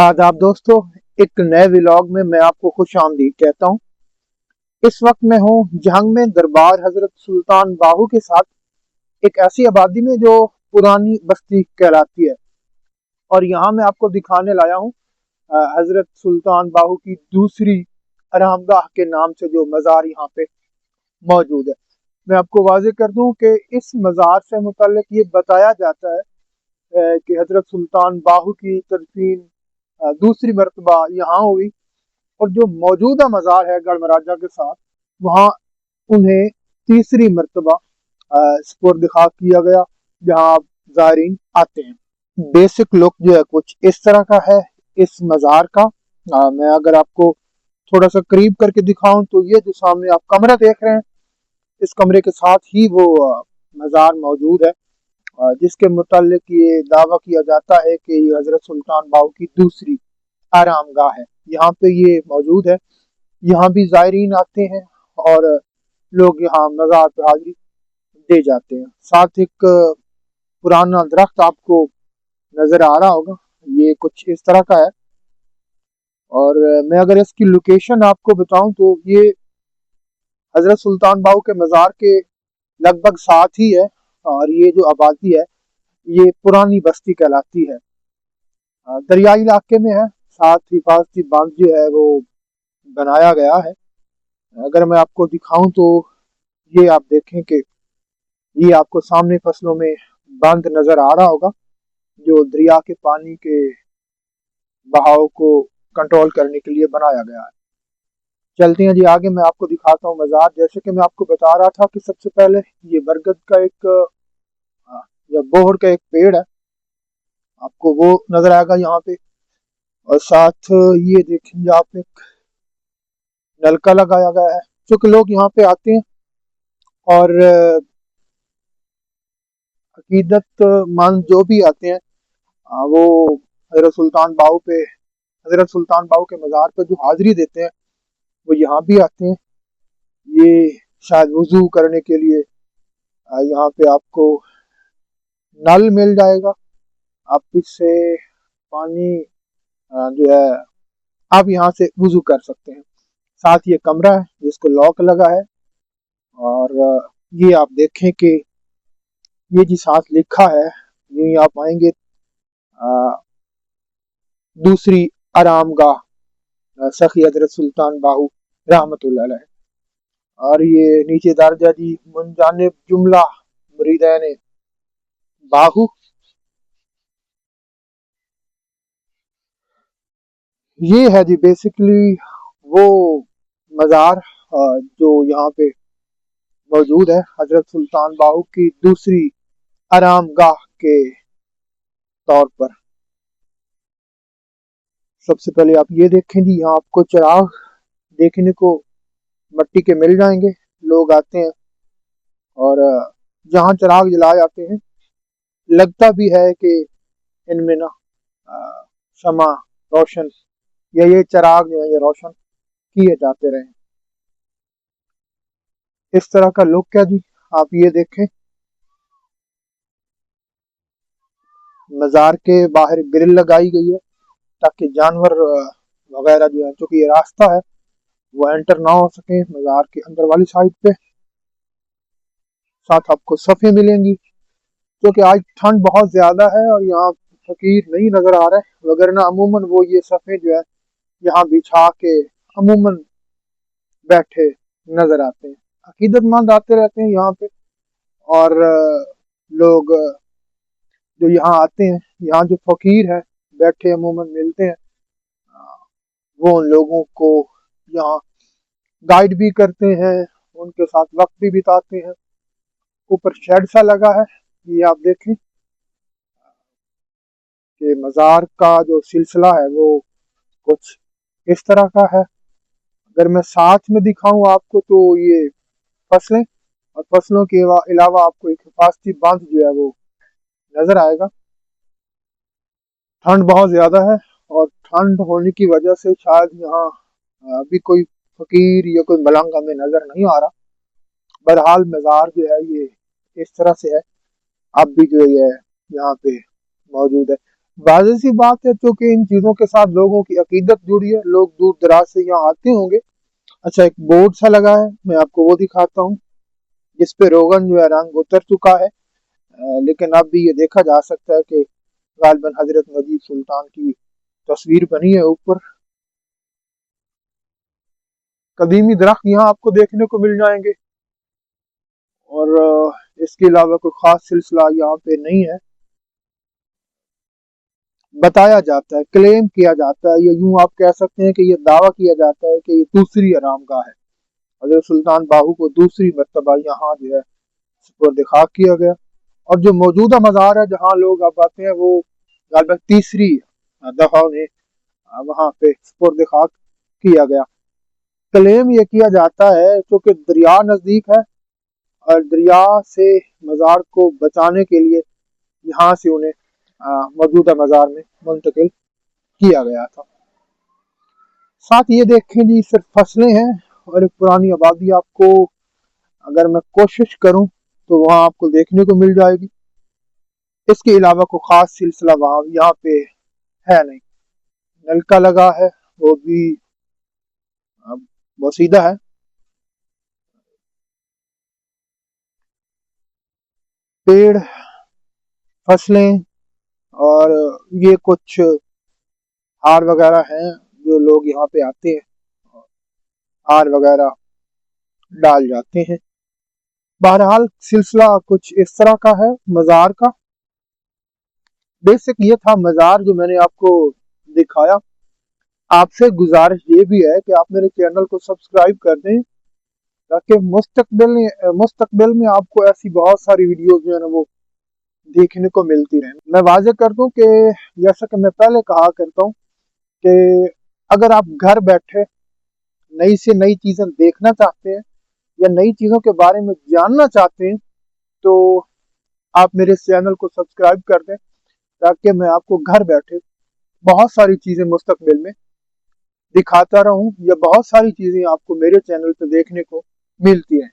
आदाब दोस्तों, एक नए व्लॉग में मैं आपको खुश आमदीद कहता हूँ। इस वक्त मैं हूँ जहंग में दरबार हजरत सुल्तान बाहू के साथ, एक ऐसी आबादी में जो पुरानी बस्ती कहलाती है। और यहाँ मैं आपको दिखाने लाया हूँ हजरत सुल्तान बाहू की दूसरी आरामगाह के नाम से जो मज़ार यहाँ पे मौजूद है। मैं आपको वाज़ेह कर दूँ कि इस मज़ार से मुतल्लिक ये बताया जाता है कि हजरत सुल्तान बाहू की तदफीन दूसरी मरतबा यहाँ हुई, और जो मौजूदा मज़ार है गढ़ महाराजा के साथ, वहाँ उन्हें तीसरी मरतबा सुपुर्द खाक किया गया, जहाँ आप ज़ायरीन आते हैं। बेसिक लुक जो है कुछ इस तरह का है इस मज़ार का। मैं अगर आपको थोड़ा सा करीब करके दिखाऊं तो ये जो सामने आप कमरा देख रहे हैं, इस कमरे के साथ ही वो मज़ार मौजूद है, जिसके मुताल्लिक ये दावा किया जाता है कि ये हजरत सुल्तान बाहू की दूसरी आरामगाह है। यहाँ पे ये मौजूद है, यहाँ भी ज़ायरीन आते हैं और लोग यहाँ मज़ार पर हाजिरी दे जाते हैं। साथ एक पुराना दरख्त आपको नज़र आ रहा होगा, ये कुछ इस तरह का है। और मैं अगर इसकी लोकेशन आपको बताऊं तो ये हजरत सुल्तान बाहू के मज़ार के लगभग साथ ही है, और ये जो आबादी है ये पुरानी बस्ती कहलाती है, दरियाई इलाके में है। साथ हिफाजती बांध जो है वो बनाया गया है। अगर मैं आपको दिखाऊं तो ये आप देखें कि ये आपको सामने फसलों में बांध नजर आ रहा होगा, जो दरिया के पानी के बहाव को कंट्रोल करने के लिए बनाया गया है। चलते हैं जी आगे, मैं आपको दिखाता हूँ मज़ार। जैसे कि मैं आपको बता रहा था कि सबसे पहले ये बरगद का एक या बोहड़ का एक पेड़ है, आपको वो नजर आएगा यहाँ पे। और साथ ये देखेंगे आप, एक नलका लगाया गया है। क्योंकि लोग यहाँ पे आते हैं और अकीदत मंद जो भी आते हैं, वो हजरत सुल्तान बाहू पे, हजरत सुल्तान बाहू के मज़ार पे जो हाजिरी देते हैं, वो यहाँ भी आते हैं। ये शायद वजू करने के लिए यहाँ पे आपको नल मिल जाएगा, आप इससे पानी जो है आप यहाँ से वजू कर सकते हैं। साथ ये कमरा है जिसको लॉक लगा है, और ये आप देखें कि ये जी साथ लिखा है, यूं आप आएंगे दूसरी आरामगाह सखी हजरत सुल्तान बाहू रहमतुल्लाह अलैह। और ये नीचे दर्जा जी मुंजानिब जुमला मुरीदैन बाहू। ये है जी बेसिकली वो मज़ार जो यहाँ पे मौजूद है हजरत सुल्तान बाहू की दूसरी आरामगाह के तौर पर। सबसे पहले आप ये देखें जी, यहाँ आपको चिराग देखने को मट्टी के मिल जाएंगे। लोग आते हैं और जहाँ चिराग जलाए जाते हैं, लगता भी है कि इनमें ना शमा रोशन या ये चिराग जो है ये रोशन किए जाते रहे। इस तरह का लुक है जी, आप ये देखें। मज़ार के बाहर ग्रिल लगाई गई है ताकि जानवर वगैरह जो है, चूंकि ये रास्ता है, वो एंटर ना हो सके मज़ार के अंदर वाली साइड पे। साथ आपको सफ़े मिलेंगी, क्योंकि आज ठंड बहुत ज़्यादा है और यहाँ फकीर नहीं नज़र आ रहे, वगरना अमूमन वो ये सफ़े जो है यहाँ बिछा के अमूमन बैठे नज़र आते हैं। अकीदतमंद आते रहते हैं यहाँ पे, और लोग जो यहाँ आते हैं, यहाँ जो फकीर है बैठे अमूमन मिलते हैं, वो उन लोगों को यहाँ गाइड भी करते हैं, उनके साथ वक्त भी बिताते हैं। ऊपर शेड सा लगा है, ये आप देखें कि मज़ार का जो सिलसिला है वो कुछ इस तरह का है। अगर मैं साथ में दिखाऊं आपको तो ये फसलें, और फसलों के अलावा आपको एक हिफाजती बांध जो है वो नजर आएगा। ठंड बहुत ज्यादा है, और ठंड होने की वजह से शायद यहाँ अभी कोई फकीर या कोई मलंग हमें नजर नहीं आ रहा। बहरहाल मज़ार जो है ये इस तरह से है, अब भी जो है यहाँ पे मौजूद है। वाज़ेह सी बात है, क्योंकि इन चीज़ों के साथ लोगों की अकीदत जुड़ी है, लोग दूर दराज से यहाँ आते होंगे। अच्छा, एक बोर्ड सा लगा है, मैं आपको वो दिखाता हूँ, जिस पे रोगन जो है रंग उतर चुका है। लेकिन अब भी ये देखा जा सकता है कि गालिबन हजरत नजीब सुल्तान की तस्वीर बनी है ऊपर। कदीमी दरख्त यहाँ आपको देखने को मिल जाएंगे, और इसके अलावा कोई खास सिलसिला यहाँ पे नहीं है। बताया जाता है, क्लेम किया जाता है, या यूं आप कह सकते हैं कि ये दावा किया जाता है कि ये दूसरी आरामगाह है। हजरत सुल्तान बाहू को दूसरी मर्तबा यहाँ जो है सुपुर्द खाक किया गया। और जो मौजूदा मज़ार है जहाँ लोग अब आते हैं, वो गालिबन तीसरी दफा उन्हें वहाँ पे सुपुर्द खाक किया गया। क्लेम ये किया जाता है क्योंकि दरिया नजदीक है, और दरिया से मज़ार को बचाने के लिए यहाँ से उन्हें मौजूदा मज़ार में मुंतकिल किया गया था। साथ ये देखें जी, सिर्फ फसलें हैं और एक पुरानी आबादी आपको अगर मैं कोशिश करूं तो वहाँ आपको देखने को मिल जाएगी। इसके अलावा कोई खास सिलसिला वहाँ यहाँ पे है नहीं। नलका लगा है, वो भी वसीदा है। पेड़, फसलें, और ये कुछ हार वगैरह हैं जो लोग यहाँ पे आते हैं, हार वगैरह डाल जाते हैं। बहरहाल सिलसिला कुछ इस तरह का है मज़ार का। बेसिक ये था मज़ार जो मैंने आपको दिखाया। आपसे गुजारिश ये भी है कि आप मेरे चैनल को सब्सक्राइब कर दें, ताकि मुस्तकबिल में आपको ऐसी बहुत सारी वीडियोस जो है ना वो देखने को मिलती रहे। मैं वाजे कर दूं कि जैसा कि मैं पहले कहा करता हूँ कि अगर आप घर बैठे नई से नई चीज़ें देखना चाहते हैं या नई चीज़ों के बारे में जानना चाहते हैं, तो आप मेरे चैनल को सब्सक्राइब कर दें, ताकि मैं आपको घर बैठे बहुत सारी चीज़ें मुस्तकबिल में दिखाता रहूं, या बहुत सारी चीज़ें आपको मेरे चैनल पे देखने को मिलती हैं।